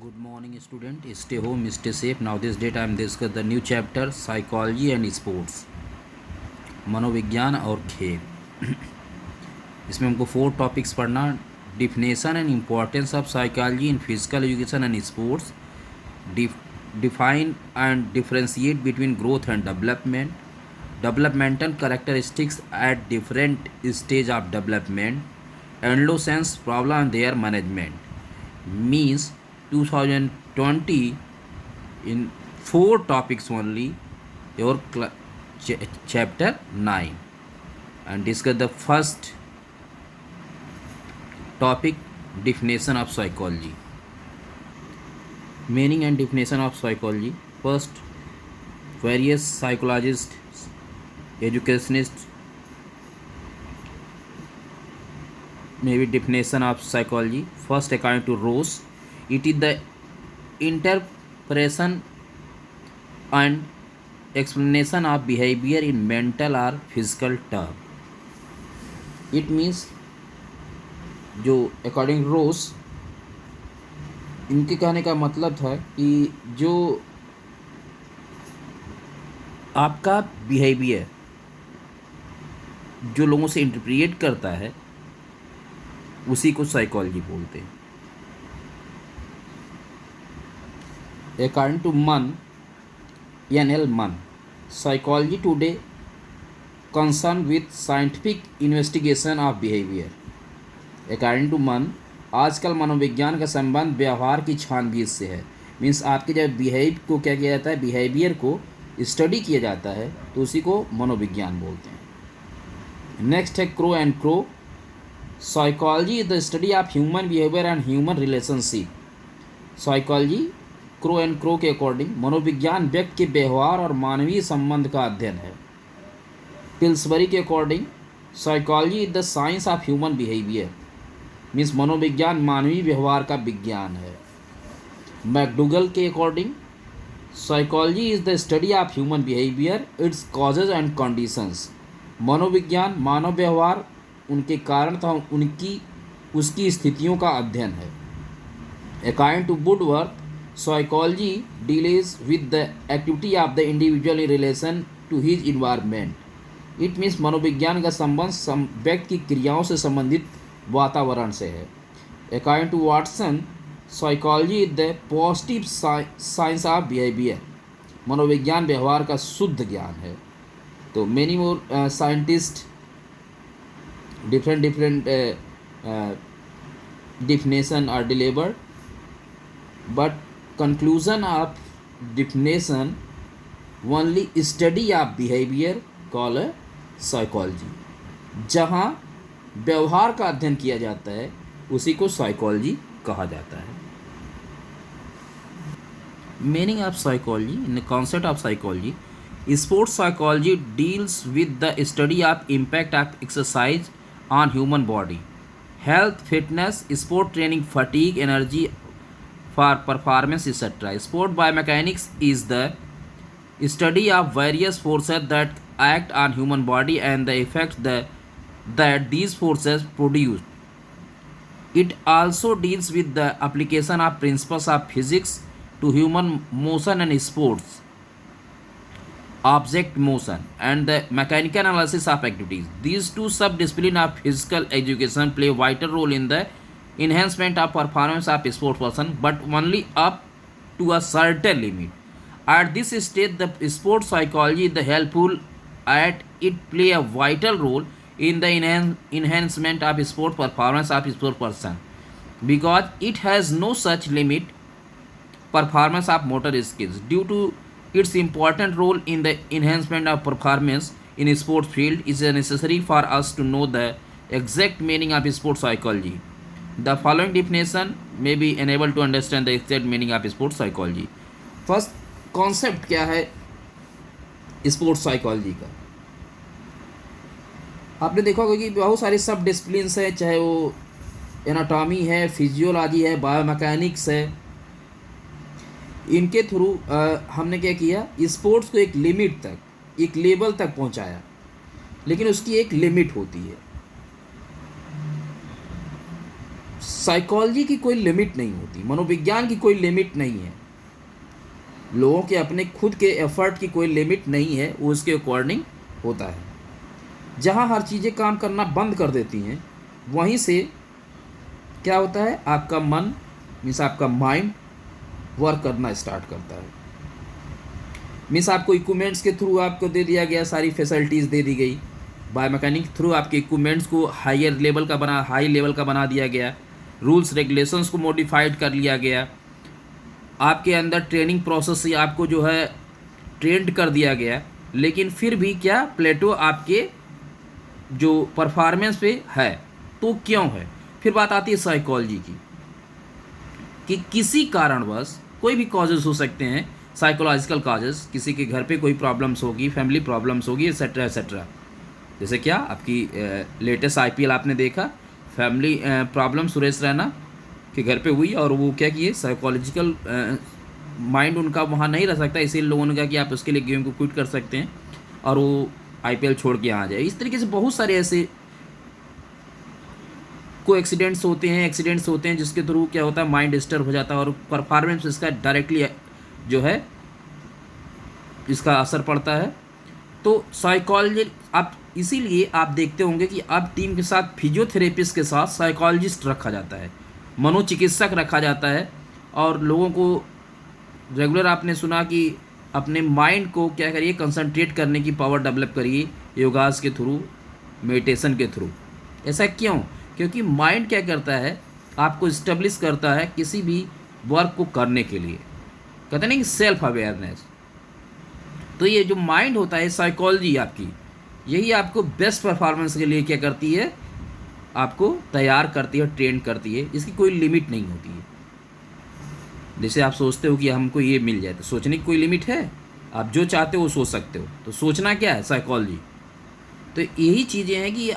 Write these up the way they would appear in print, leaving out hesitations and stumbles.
Good morning, student. Stay home, stay safe. Now, this date I am discuss the new chapter psychology and sports. मनोविज्ञान और खेल. इसमें हमको 4 topics पढ़ना. Definition and importance of psychology in physical education and sports. Define and differentiate between growth and development. Developmental characteristics at different stage of development. Adolescence problem and their management. means 2020 in 4 topics only your chapter 9 and discuss the first topic, definition of psychology. Meaning and definition of psychology. First, various psychologists, educationists, maybe definition of psychology. First, according to Rose, it is the interpretation and explanation of behavior in mental or physical term. It means जो according to Rose, इनके कहने का मतलब था कि जो आपका behaviour जो लोगों से इंटरप्रिएट करता है उसी को साइकोलॉजी बोलते हैं. According to Munn, NL Munn, psychology today concern with scientific investigation of behaviour. According to Munn, आजकल मनोविज्ञान का संबंध व्यवहार की छानबीन से है. मीन्स आपके जब बिहेव को क्या किया जाता है, बिहेवियर को स्टडी किया जाता है तो उसी को मनोविज्ञान बोलते हैं. नेक्स्ट है crow and crow. Psychology is the study of human behavior and human relationship. Psychology, crow and crow के अकॉर्डिंग मनोविज्ञान व्यक्ति के व्यवहार और मानवीय संबंध का अध्ययन है. पिल्सबरी के according psychology is the science of human behaviour. Means मनोविज्ञान मानवीय व्यवहार का विज्ञान है. मैकडूगल के according psychology is the study of human behaviour, its causes and conditions. मनोविज्ञान मानव व्यवहार, उनके कारण तथा उसकी स्थितियों का अध्ययन है. According to Woodworth, psychology deals with the activity of the individual in relation to his environment. It means मनोविज्ञान का संबंध व्यक्ति की क्रियाओं से संबंधित वातावरण से है. According to Watson, psychology is the positive science of behaviour. मनोविज्ञान व्यवहार का शुद्ध ज्ञान है. तो many more scientist different definition are delivered, but conclusion of definition only study of behavior called psychology. जहाँ व्यवहार का अध्ययन किया जाता है उसी को साइकोलॉजी कहा जाता है. Meaning of psychology. In the concept of psychology, sports psychology deals with the study of impact of exercise on human body, health, fitness, sport training, fatigue, energy for performance, etc. Sport biomechanics is the study of various forces that act on human body and the effects that these forces produce. It also deals with the application of principles of physics to human motion and sports object motion and the mechanical analysis of activities. These two sub-disciplines of physical education play a vital role in the enhancement of performance of sport person, but only up to a certain limit. At this stage, the sport psychology is the helpful at it play a vital role in the enhancement of sport performance of sport person, because it has no such limit performance of motor skills. Due to its important role in the enhancement of performance in sports field, is necessary for us to know the exact meaning of sports psychology. The following definition may be enabled to understand the exact meaning of sports psychology. First, concept क्या है sports psychology का. आपने देखा होगा कि बहुत सारी सब डिसिप्लिन्स है, चाहे वो एनाटॉमी है, फिजियोलॉजी है, बायोमैकेनिक्स है. इनके थ्रू हमने क्या किया, स्पोर्ट्स को एक लिमिट तक, एक लेवल तक पहुंचाया. लेकिन उसकी एक लिमिट होती है. साइकोलॉजी की कोई लिमिट नहीं होती, मनोविज्ञान की कोई लिमिट नहीं है, लोगों के अपने खुद के एफर्ट की कोई लिमिट नहीं है, वो उसके अकॉर्डिंग होता है। जहाँ हर चीज़ें काम करना बंद कर देती हैं, वहीं से क्या होता है, आपका मन मीन्स आपका माइंड वर्क करना स्टार्ट करता है। मीन्स आपको इक्विपमेंट्स के थ्रू आपको दे दिया गया, सारी फैसिलिटीज़ दे दी गई, बायोमैकेनिक थ्रू आपके इक्विपमेंट्स को हाई लेवल का बना दिया गया, रूल्स रेगुलेशंस को मॉडिफाइड कर लिया गया, आपके अंदर ट्रेनिंग प्रोसेस से आपको जो है ट्रेंड कर दिया गया, लेकिन फिर भी क्या प्लेटो आपके जो परफॉर्मेंस पे है, तो क्यों है? फिर बात आती है साइकोलॉजी की, कि किसी कारणवश कोई भी कॉजेज़ हो सकते हैं, साइकोलॉजिकल कॉजेज़, किसी के घर पे कोई प्रॉब्लम्स होगी, फैमिली प्रॉब्लम्स होगी, एट्सेट्रा एट्सेट्रा। जैसे क्या आपकी लेटेस्ट आईपीएल आपने देखा, फैमिली प्रॉब्लम सुरेश रैना के घर पे हुई, और वो क्या किए, साइकोलॉजिकल माइंड उनका वहाँ नहीं रह सकता, इसीलिए लोगों ने कहा कि आप उसके लिए गेम को क्विट कर सकते हैं और वो आईपीएल छोड़ के आ जाए। इस तरीके से बहुत सारे ऐसे को एक्सीडेंट्स होते हैं जिसके थ्रू क्या होता है, माइंड डिस्टर्ब हो जाता है और परफॉर्मेंस इसका डायरेक्टली जो है इसका असर पड़ता है। तो साइकोलॉजी आप इसीलिए आप देखते होंगे कि अब टीम के साथ फिजियोथेरेपिस्ट के साथ साइकोलॉजिस्ट रखा जाता है, मनोचिकित्सक रखा जाता है, और लोगों को रेगुलर आपने सुना कि अपने माइंड को क्या करिए, कंसंट्रेट करने की पावर डेवलप करिए योगास के थ्रू, मेडिटेशन के थ्रू। ऐसा क्यों? क्योंकि माइंड क्या करता है, आपको इस्टेब्लिश करता है किसी भी वर्क को करने के लिए, कहते नहीं कि सेल्फ अवेयरनेस। तो ये जो माइंड होता है, साइकोलॉजी आपकी, यही आपको बेस्ट परफॉर्मेंस के लिए क्या करती है, आपको तैयार करती है, ट्रेन करती है। इसकी कोई लिमिट नहीं होती है। जैसे आप सोचते हो कि हमको ये मिल जाए, तो सोचने की कोई लिमिट है? आप जो चाहते हो वो सोच सकते हो। तो सोचना क्या है, साइकोलॉजी। तो यही चीज़ें हैं कि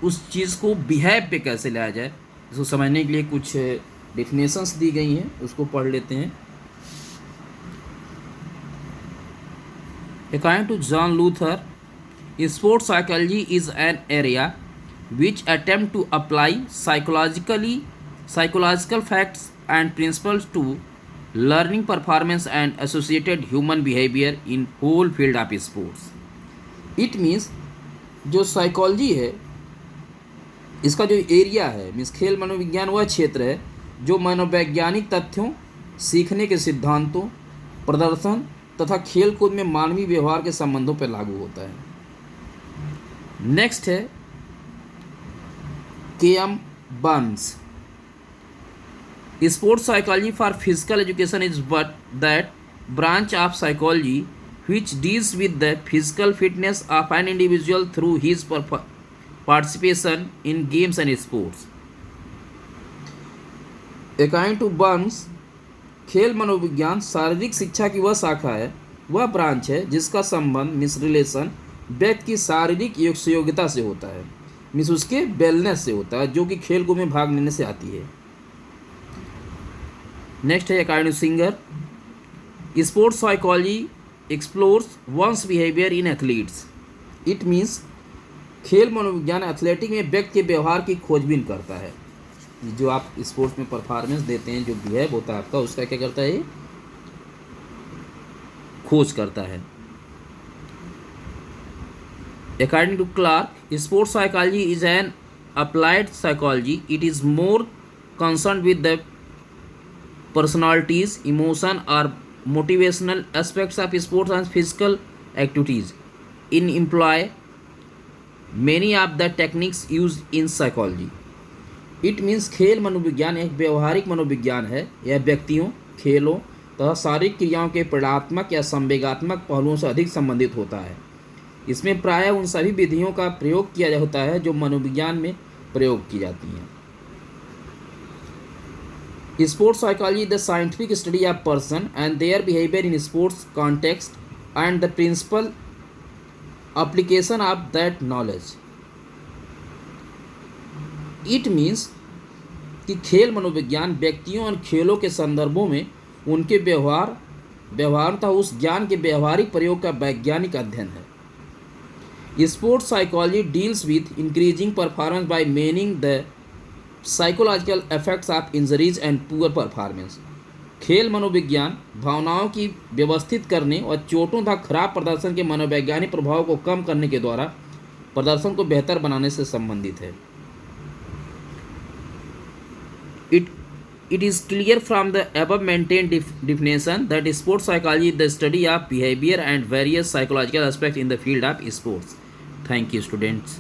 उस चीज़ को बिहेव पे कैसे लाया जाए, इसको समझने के लिए कुछ डेफिनेशंस दी गई हैं, उसको पढ़ लेते हैं। According to John Luther, sports psychology is an area which attempt to apply psychological facts and principles to learning, performance and associated human behavior in whole field of sports. It means जो psychology है, इसका जो area है, means खेल मनोविज्ञान वह क्षेत्र है जो मनोवैज्ञानिक तथ्यों, सीखने के सिद्धांतों, प्रदर्शन तथा खेल कूद में मानवीय व्यवहार के संबंधों पर लागू होता है। नेक्स्ट है K M Burns. Sports psychology for physical education is but that branch of psychology which deals with the physical fitness of an individual through his participation in games and sports. According to Burns, खेल मनोविज्ञान शारीरिक शिक्षा की वह शाखा है, वह branch है जिसका संबंध मिस रिलेशन व्यक्ति की शारीरिक योग्यता से होता है, मिस उसके वेलनेस से होता है, जो कि खेल कूद में भाग लेने से आती है। नेक्स्ट है according to Singer, sports psychology explores one's behaviour in athletes. It means खेल मनोविज्ञान एथलेटिक में व्यक्ति के व्यवहार की खोजबीन करता है। जो आप स्पोर्ट्स में परफॉर्मेंस देते हैं, जो बिहेव होता है आपका, उसका क्या करता है, खोज करता है। According to Clark, sports psychology is an applied psychology. It is more concern with the personalities, emotion और motivational aspects of sports and physical activities. In employ many of the techniques used in psychology. It means खेल मनोविज्ञान एक व्यवहारिक मनोविज्ञान है। यह व्यक्तियों, खेलों तथा शारीरिक क्रियाओं के परिणात्मक या संवेगात्मक पहलुओं से अधिक संबंधित होता है। इसमें प्रायः उन सभी विधियों का प्रयोग किया होता है जो मनोविज्ञान में प्रयोग की जाती हैं। Sports psychology is the scientific study of person and their behavior in sports context and the principal application of that knowledge. It means कि खेल मनोविज्ञान व्यक्तियों और खेलों के संदर्भों में उनके व्यवहार तथा उस ज्ञान के व्यवहारिक प्रयोग का वैज्ञानिक अध्ययन है। Sports psychology deals with increasing performance by meaning the psychological effects of injuries and poor performance. खेल मनोविज्ञान भावनाओं की व्यवस्थित करने और चोटों तथा खराब प्रदर्शन के मनोवैज्ञानिक प्रभाव को कम करने के द्वारा प्रदर्शन को बेहतर बनाने से संबंधित है। It is clear from the above maintained definition that sports psychology is the study of behavior and various psychological aspects in the field of sports. Thank you, students.